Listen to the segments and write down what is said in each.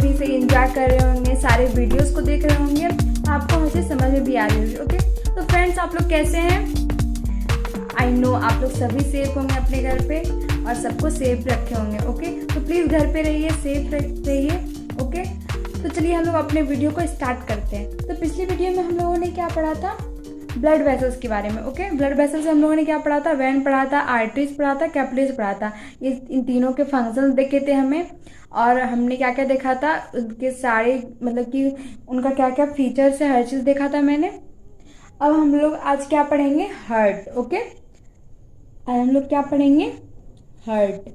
सही से एंजॉय कर रहे होंगे, सारे वीडियोस को देख रहे होंगे, आपको हर चीज़ समझ में भी आ रही होगी। ओके, तो फ्रेंड्स आप लोग कैसे हैं? आई नो आप लोग सभी सेफ होंगे अपने घर पे और सबको सेफ रखे होंगे। ओके, तो प्लीज़ घर पे रहिए, सेफ रहिए। ओके, तो चलिए हम लोग अपने वीडियो को स्टार्ट करते हैं। तो पिछली वीडियो में हम लोगों ने क्या पढ़ा था? ब्लड वेसल्स के बारे में। ओके, ब्लड वेसल्स से हम लोगों ने क्या पढ़ा था? वेन पढ़ा था, आर्टरीज पढ़ा था, कैपिलरीज पढ़ा था। ये इन तीनों के फंक्शंस देखे थे हमें, और हमने क्या क्या देखा था, उनके सारे मतलब कि उनका क्या क्या फीचर्स है, हर चीज़ देखा था मैंने। अब हम लोग आज क्या पढ़ेंगे? हार्ट। ओके, आज हम लोग क्या पढ़ेंगे? हार्ट।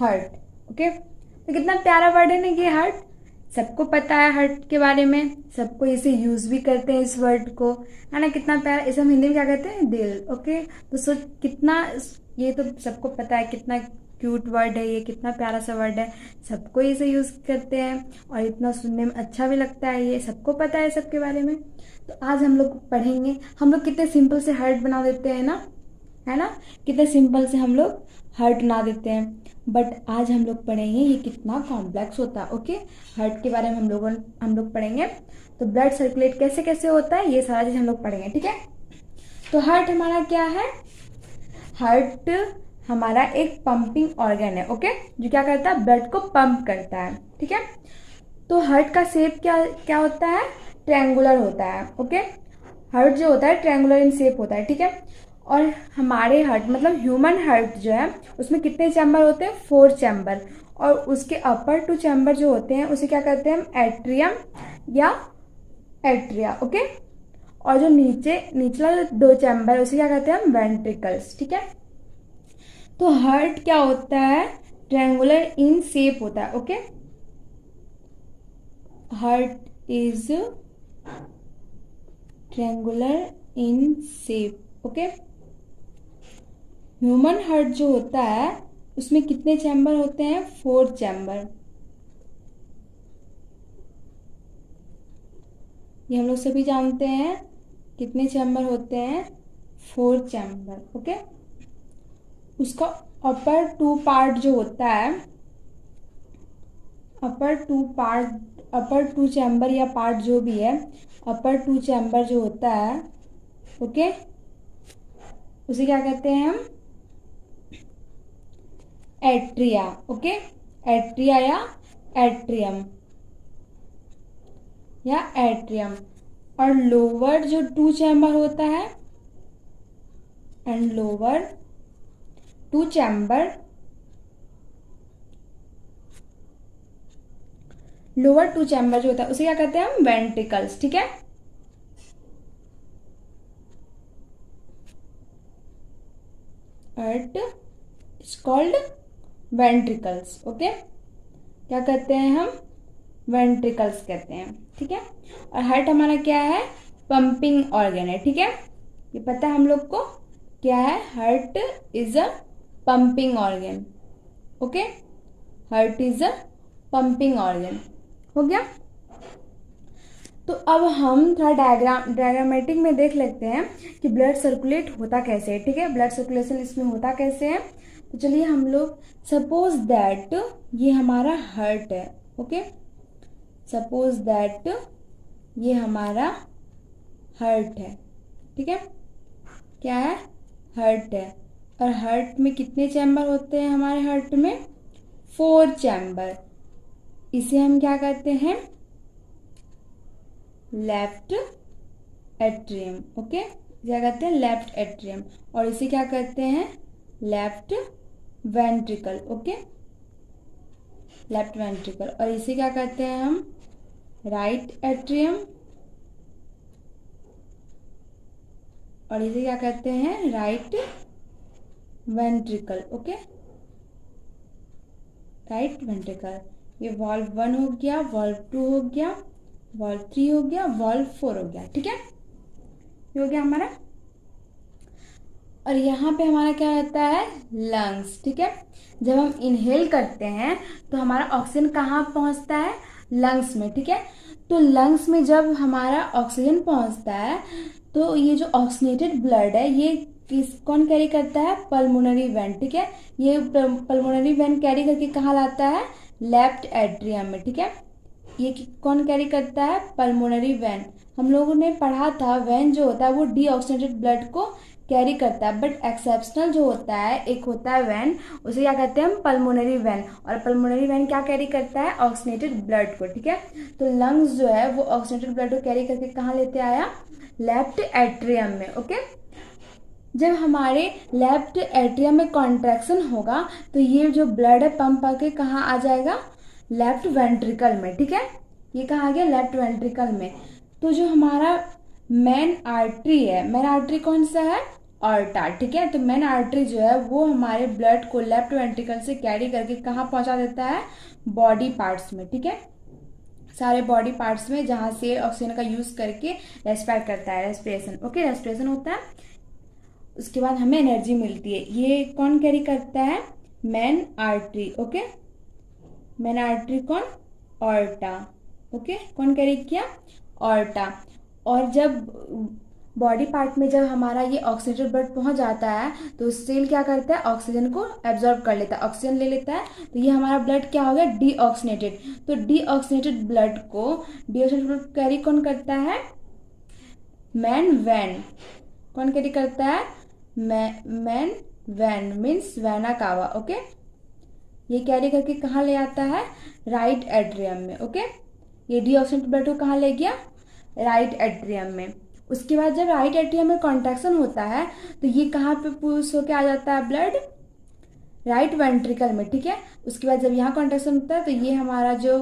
हार्ट। ओके, तो कितना प्यारा वर्ड है ना ये हार्ट। सबको पता है हार्ट के बारे में, सबको इसे यूज भी करते हैं इस वर्ड को, है ना। कितना प्यारा, इसे हम हिंदी में क्या कहते हैं? दिल। ओके, तो सो कितना, ये तो सबको पता है कितना क्यूट वर्ड है ये, कितना प्यारा सा वर्ड है, सबको इसे यूज करते हैं और इतना सुनने में अच्छा भी लगता है, ये सबको पता है सबके बारे में। तो आज हम लोग पढ़ेंगे, हम लोग कितने सिंपल से हार्ट बना देते हैं ना, है ना, कितने सिंपल से हम लोग हार्ट बना देते हैं, बट आज हम लोग पढ़ेंगे ये कितना कॉम्प्लेक्स होता है। ओके, हार्ट के बारे में हम लोग पढ़ेंगे। तो ब्लड सर्कुलेट कैसे कैसे होता है, ये सारा चीज हम लोग पढ़ेंगे। ठीक है, तो हार्ट हमारा क्या है? हार्ट हमारा एक पंपिंग ऑर्गन है। ओके, जो क्या करता है? ब्लड को पंप करता है। ठीक है, तो हार्ट का शेप क्या क्या होता है? ट्रायंगुलर होता है। ओके, हार्ट जो होता है ट्रायंगुलर इन शेप होता है। ठीक है, और हमारे हार्ट मतलब ह्यूमन हार्ट जो है उसमें कितने चैम्बर होते हैं? 4 चैम्बर। और उसके अपर 2 चैम्बर जो होते हैं उसे क्या कहते हैं हम? एट्रियम या एट्रिया। ओके, और जो निचला जो 2 चैम्बर है उसे क्या कहते हैं हम? वेंट्रिकल्स। ठीक है, तो हार्ट क्या होता है? ट्रायंगुलर इन शेप होता है। Okay, heart is triangular in shape. Okay, human heart जो होता है उसमें कितने चैम्बर होते हैं? 4 चैम्बर। ये हम लोग सभी जानते हैं, कितने चैम्बर होते हैं? 4 चैम्बर। ओके, उसका अपर 2 पार्ट जो होता है, अपर 2 चैम्बर या पार्ट जो भी है, अपर 2 चैम्बर जो होता है, ओके, उसे क्या कहते हैं हम? एट्रिया। ओके, एट्रिया या एट्रियम या एट्रियम। और लोअर जो 2 चैम्बर होता है, and lower 2 chamber, lower 2 chamber जो होता है उसे क्या कहते हैं हम? वेंट्रिकल्स। ठीक है, it is called ventricles. Okay, क्या कहते हैं हम? वेंट्रिकल्स कहते हैं। ठीक है, और हार्ट हमारा क्या है? पंपिंग ऑर्गन है। ठीक है, ये पता है हम लोग को क्या है? Heart is a pumping organ. Okay, heart is a pumping organ. हो गया। तो अब हम थोड़ा डायग्रामेटिक में देख लेते हैं कि ब्लड सर्कुलेट होता कैसे है। ठीक है, ब्लड सर्कुलेशन इसमें होता कैसे है। तो चलिए हम लोग, सपोज दैट ये हमारा हार्ट है। ओके, सपोज दैट ये हमारा हार्ट है। ठीक है, क्या है? हार्ट है। और हार्ट में कितने चैम्बर होते हैं? हमारे हार्ट में 4 चैम्बर। इसे हम क्या कहते हैं? Left atrium. ओके, क्या कहते हैं? Left atrium. और इसे क्या कहते हैं? Left ventricle. Okay, left ventricle. और इसे क्या कहते हैं हम? Right atrium. और इसे क्या कहते हैं? Right ventricle. Okay, right ventricle. ये वॉल्व 1 हो गया, वॉल्व 2 हो गया, वॉल्व 3 हो गया, वॉल्व 4 हो गया। ठीक है, ये हो गया हमारा। और यहाँ पे हमारा क्या रहता है? लंग्स। ठीक है, जब हम इनहेल करते हैं तो हमारा ऑक्सीजन कहाँ पहुँचता है? लंग्स में। ठीक है, तो लंग्स में जब हमारा ऑक्सीजन पहुँचता है तो ये जो ऑक्सीनेटेड ब्लड है ये कौन कैरी करता है? Pulmonary vein. ठीक है, ये पल्मोनरी वेन कैरी करके कहाँ लाता है? लेफ्ट एट्रियम में, ठीक है। ये कौन कैरी करता है? Pulmonary vein. हम लोगों ने पढ़ा था वेन जो होता है वो डीऑक्सीजनेटेड ब्लड को कैरी करता है, बट एक्सेप्शनल जो होता है एक होता है वेन, उसे क्या कहते हैं हम? Pulmonary vein. और पल्मोनरी वेन क्या कैरी करता है? ऑक्सीजनेटेड ब्लड को, ठीक है। तो लंग्स जो है वो ऑक्सीजनेटेड ब्लड को कैरी करके कहाँ लेते आया? लेफ्ट एट्रियम में, ओके। जब हमारे लेफ्ट एट्रियम में कॉन्ट्रैक्शन होगा तो ये जो ब्लड है पंप आके कहाँ आ जाएगा? लेफ्ट वेंट्रिकल में, ठीक है। ये कहाँ आ गया? लेफ्ट वेंट्रिकल में। तो जो हमारा मेन आर्टरी है, मेन आर्टरी कौन सा है? ऑर्टा, ठीक है। तो मेन आर्टरी जो है वो हमारे ब्लड को लेफ्ट वेंट्रिकल से कैरी करके कहाँ पहुंचा देता है? बॉडी पार्ट्स में, ठीक है। सारे बॉडी पार्ट्स में जहाँ से ऑक्सीजन का यूज करके रेस्पायर करता है, रेस्पिरेशन, ओके। रेस्पिरेशन होता है, उसके बाद हमें एनर्जी मिलती है। ये कौन कैरी करता है? Main artery, okay. Main artery कौन? Aorta, okay. कौन कैरी किया? ऑर्टा। और जब बॉडी पार्ट में जब हमारा ये ऑक्सीजन ब्लड पहुंच जाता है तो सेल क्या करता है? ऑक्सीजन को एब्जॉर्ब कर लेता है, ऑक्सीजन ले लेता है। तो ये हमारा ब्लड क्या हो गया? डीऑक्सीनेटेड। तो डीऑक्सीनेटेड ब्लड को डीऑक्सीनेटेड ब्लड कैरी कौन करता है? Man van. कौन कैरी करता है? मैन वैन मीन्स वैना कावा, ओके। ये कैरी करके कहाँ ले आता है? राइट एट्रियम में, ओके। ये डीऑक्सीनेटेड ब्लड को कहाँ ले गया? राइट एट्रियम में। उसके बाद जब राइट एट्रियम में कॉन्ट्रैक्शन होता है तो ये कहाँ पे पुश होके आ जाता है ब्लड? राइट वेंट्रिकल में, ठीक है। उसके बाद जब यहाँ कॉन्ट्रैक्शन होता है तो ये हमारा जो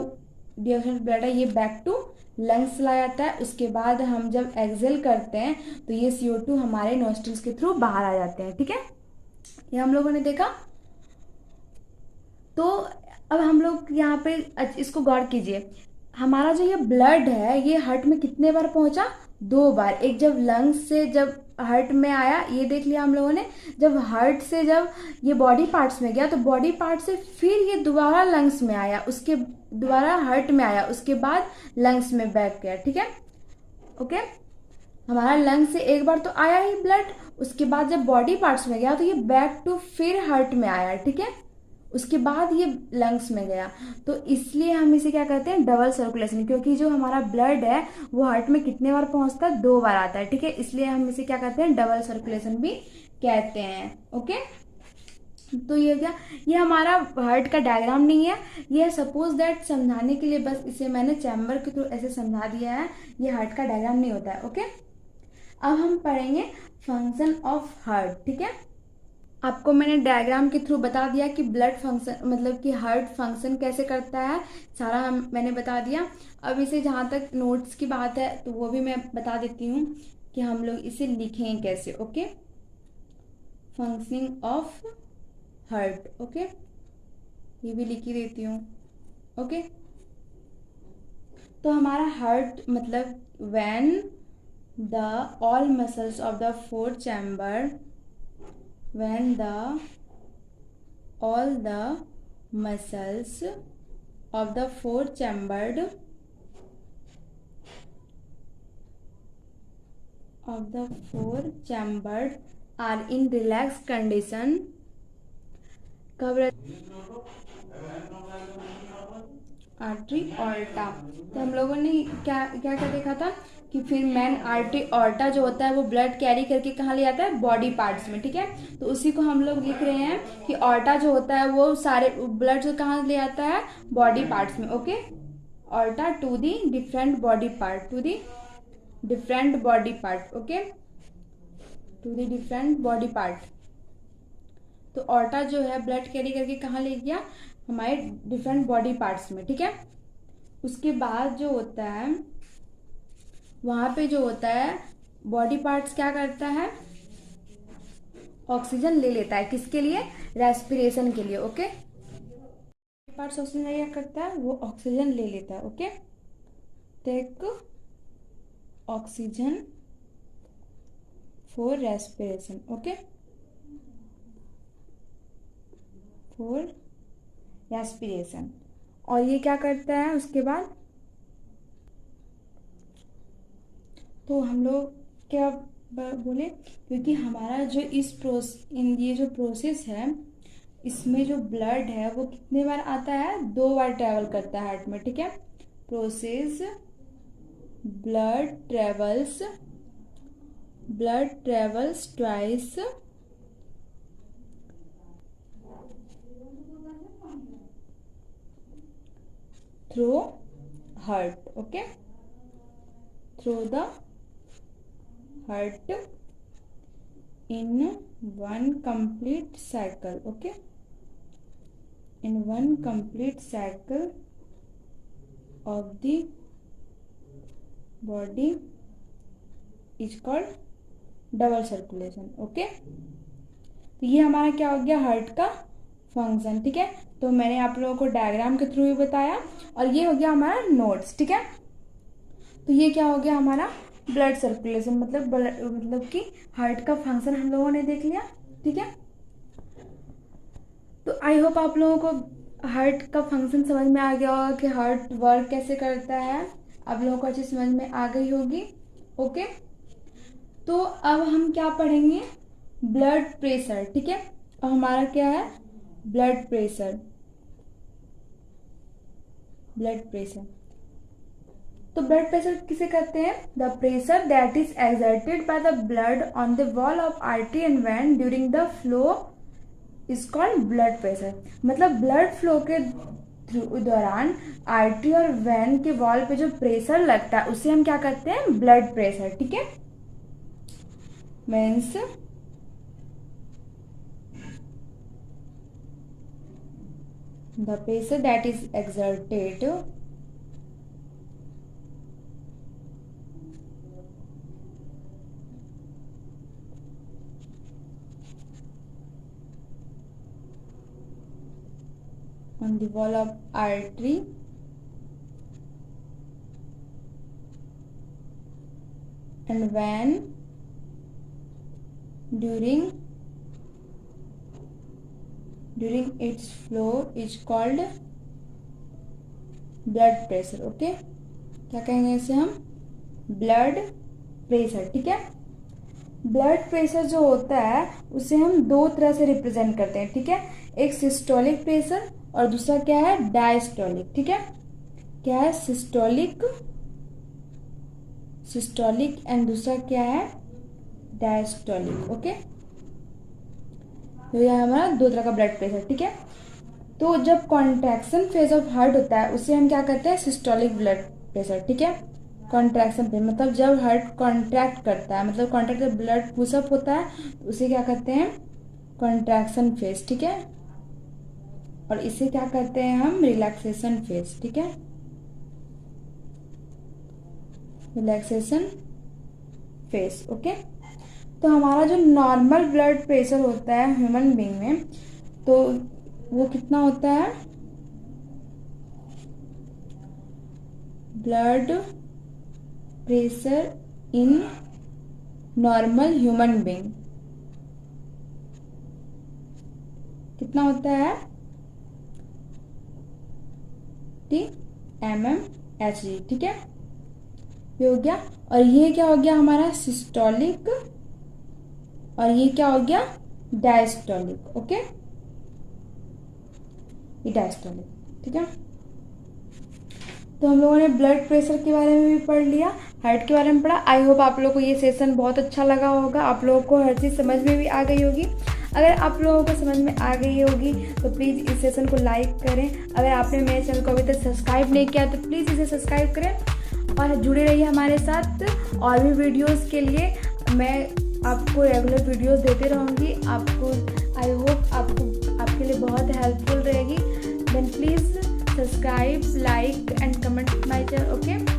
डीऑक्सीनेटेड ब्लड है ये बैक टू लंग्स चला जाता है। उसके बाद हम जब एक्सेल करते हैं तो ये CO2 हमारे नोस्ट्रिल्स के थ्रू बाहर आ जाते हैं, ठीक है। ये हम लोगों ने देखा। तो अब हम लोग यहाँ पे इसको गौर कीजिए, हमारा जो ये ब्लड है ये हार्ट में कितने बार पहुंचा? 2 बार। एक जब लंग्स से जब हार्ट में आया, ये देख लिया हम लोगों ने। जब हार्ट से जब ये बॉडी पार्ट्स में गया तो बॉडी पार्ट से फिर ये दोबारा लंग्स में आया, उसके दोबारा हार्ट में आया, उसके बाद लंग्स में बैक गया, ठीक है, ओके। हमारा लंग्स से एक बार तो आया ही ब्लड, उसके बाद जब बॉडी पार्ट्स में गया तो ये बैक टू फिर हार्ट में आया, ठीक है। उसके बाद ये लंग्स में गया। तो इसलिए हम इसे क्या कहते हैं? डबल सर्कुलेशन, क्योंकि जो हमारा ब्लड है वो हार्ट में कितने बार पहुंचता है? 2 बार आता है, ठीक है। इसलिए हम इसे क्या कहते हैं? डबल सर्कुलेशन भी कहते हैं, ओके। तो ये क्या, ये हमारा हार्ट का डायग्राम नहीं है, ये सपोज दैट समझाने के लिए बस इसे मैंने चैम्बर के थ्रू ऐसे समझा दिया है। ये हार्ट का डायग्राम नहीं होता है, ओके। अब हम पढ़ेंगे फंक्शन ऑफ हार्ट, ठीक है। आपको मैंने डायग्राम के थ्रू बता दिया कि ब्लड फंक्शन मतलब कि हार्ट फंक्शन कैसे करता है, सारा मैंने बता दिया। अब इसे जहाँ तक नोट्स की बात है तो वो भी मैं बता देती हूँ कि हम लोग इसे लिखें कैसे, okay. Functioning of heart, okay, ये भी लिख ही देती हूँ, ओके। तो हमारा हार्ट मतलब when the all muscles of the fourth chamber, when all the muscles of the four chambered are in relaxed condition, कब आर्टरी ऑर्टा। तो हम लोगों ने क्या क्या क्या देखा था कि फिर मैन आर्टरी ऑर्टा जो होता है वो ब्लड कैरी करके कहाँ ले जाता है? बॉडी पार्ट्स में, ठीक है। तो उसी को हम लोग लिख रहे हैं कि ऑर्टा जो होता है वो सारे ब्लड जो कहाँ ले आता है? बॉडी पार्ट्स में, okay. Aorta to the different body part, to the different body part, okay, to the different body part. तो ऑर्टा जो है ब्लड कैरी करके कहाँ ले गया? हमारे डिफरेंट बॉडी पार्ट्स में, ठीक है। उसके बाद जो होता है वहां पे जो होता है बॉडी पार्ट्स क्या करता है? ऑक्सीजन ले लेता है, किसके लिए? रेस्पिरेशन के लिए, ओके। पार्ट्स ऑक्सीजन क्या करता है? वो ऑक्सीजन ले लेता है, okay. Take oxygen for respiration, okay, for respiration. और ये क्या करता है उसके बाद? तो हम लोग क्या बोले, क्योंकि हमारा जो ये जो प्रोसेस है इसमें जो ब्लड है वो कितने बार आता है, 2 बार ट्रेवल करता है हार्ट में, ठीक है। Process blood travels twice through heart, okay, through the heart in one complete cycle, okay, in one complete cycle of the body is called double circulation, okay. तो ये हमारा क्या हो गया, हार्ट का फंक्शन, ठीक है। तो मैंने आप लोगों को डायग्राम के थ्रू भी बताया, और ये हो गया हमारा नोट्स, ठीक है। तो ये क्या हो गया हमारा ब्लड सर्कुलेशन, मतलब कि हार्ट का फंक्शन हम लोगों ने देख लिया, ठीक है। तो आई होप आप लोगों को हार्ट का फंक्शन समझ में आ गया होगा कि हार्ट वर्क कैसे करता है, आप लोगों को अच्छी समझ में आ गई होगी, ओके। तो अब हम क्या पढ़ेंगे, ब्लड प्रेशर, ठीक है। अब हमारा क्या है, ब्लड प्रेशर। तो ब्लड प्रेशर किसे कहते हैं, the pressure that is exerted by the blood on the wall of artery and when during the flow is called blood pressure. मतलब ब्लड फ्लो के दौरान आर्टरी और वेन के वॉल पे जो प्रेशर लगता है उसे हम क्या कहते हैं, ब्लड प्रेशर, ठीक है। Means the pressure that is exerted on the wall of artery and vein during its flow is called blood pressure, okay. क्या कहेंगे इसे हम, ब्लड प्रेशर, ठीक है। ब्लड प्रेशर जो होता है उसे हम 2 तरह से रिप्रेजेंट करते हैं, ठीक है। एक सिस्टोलिक प्रेशर और दूसरा क्या है, डायस्टोलिक, ठीक है। क्या है, सिस्टोलिक एंड दूसरा क्या है, डायस्टोलिक, ओके। तो यह हमारा 2 तरह का ब्लड प्रेशर, ठीक है। तो जब कॉन्ट्रैक्शन फेज ऑफ हार्ट होता है उसे हम क्या कहते हैं, सिस्टोलिक ब्लड प्रेशर, ठीक है। कॉन्ट्रैक्शन फेज मतलब जब हार्ट कॉन्ट्रैक्ट करता है, मतलब कॉन्ट्रैक्ट जब ब्लड पुशअप होता है तो उसे क्या कहते हैं, कॉन्ट्रैक्शन फेज, ठीक है। और इसे क्या कहते हैं हम, रिलैक्सेशन फेज, ठीक है, रिलैक्सेशन फेज, ओके। तो हमारा जो नॉर्मल ब्लड प्रेशर होता है ह्यूमन बीइंग में, तो वो कितना होता है, blood pressure in normal human being कितना होता है, mmHg, ठीक है। ये हो गया, और ये क्या हो गया हमारा सिस्टोलिक, और ये क्या हो गया डायस्टोलिक, ओके, ये डायस्टोलिक, ठीक है। तो हम लोगों ने ब्लड प्रेशर के बारे में भी पढ़ लिया, हार्ट के बारे में पढ़ा। आई होप आप लोगों को ये सेशन बहुत अच्छा लगा होगा, आप लोगों को हर चीज़ समझ में भी आ गई होगी। अगर आप लोगों को समझ में आ गई होगी तो प्लीज़ इस सेशन को लाइक करें। अगर आपने मेरे चैनल को अभी तक सब्सक्राइब नहीं किया तो प्लीज़ इसे सब्सक्राइब करें और जुड़े रहिए हमारे साथ। और भी वीडियोस के लिए मैं आपको रेगुलर वीडियोस देते रहूँगी। आपको आई होप आपके लिए बहुत हेल्पफुल रहेगी। Then please subscribe, like and comment my channel, okay.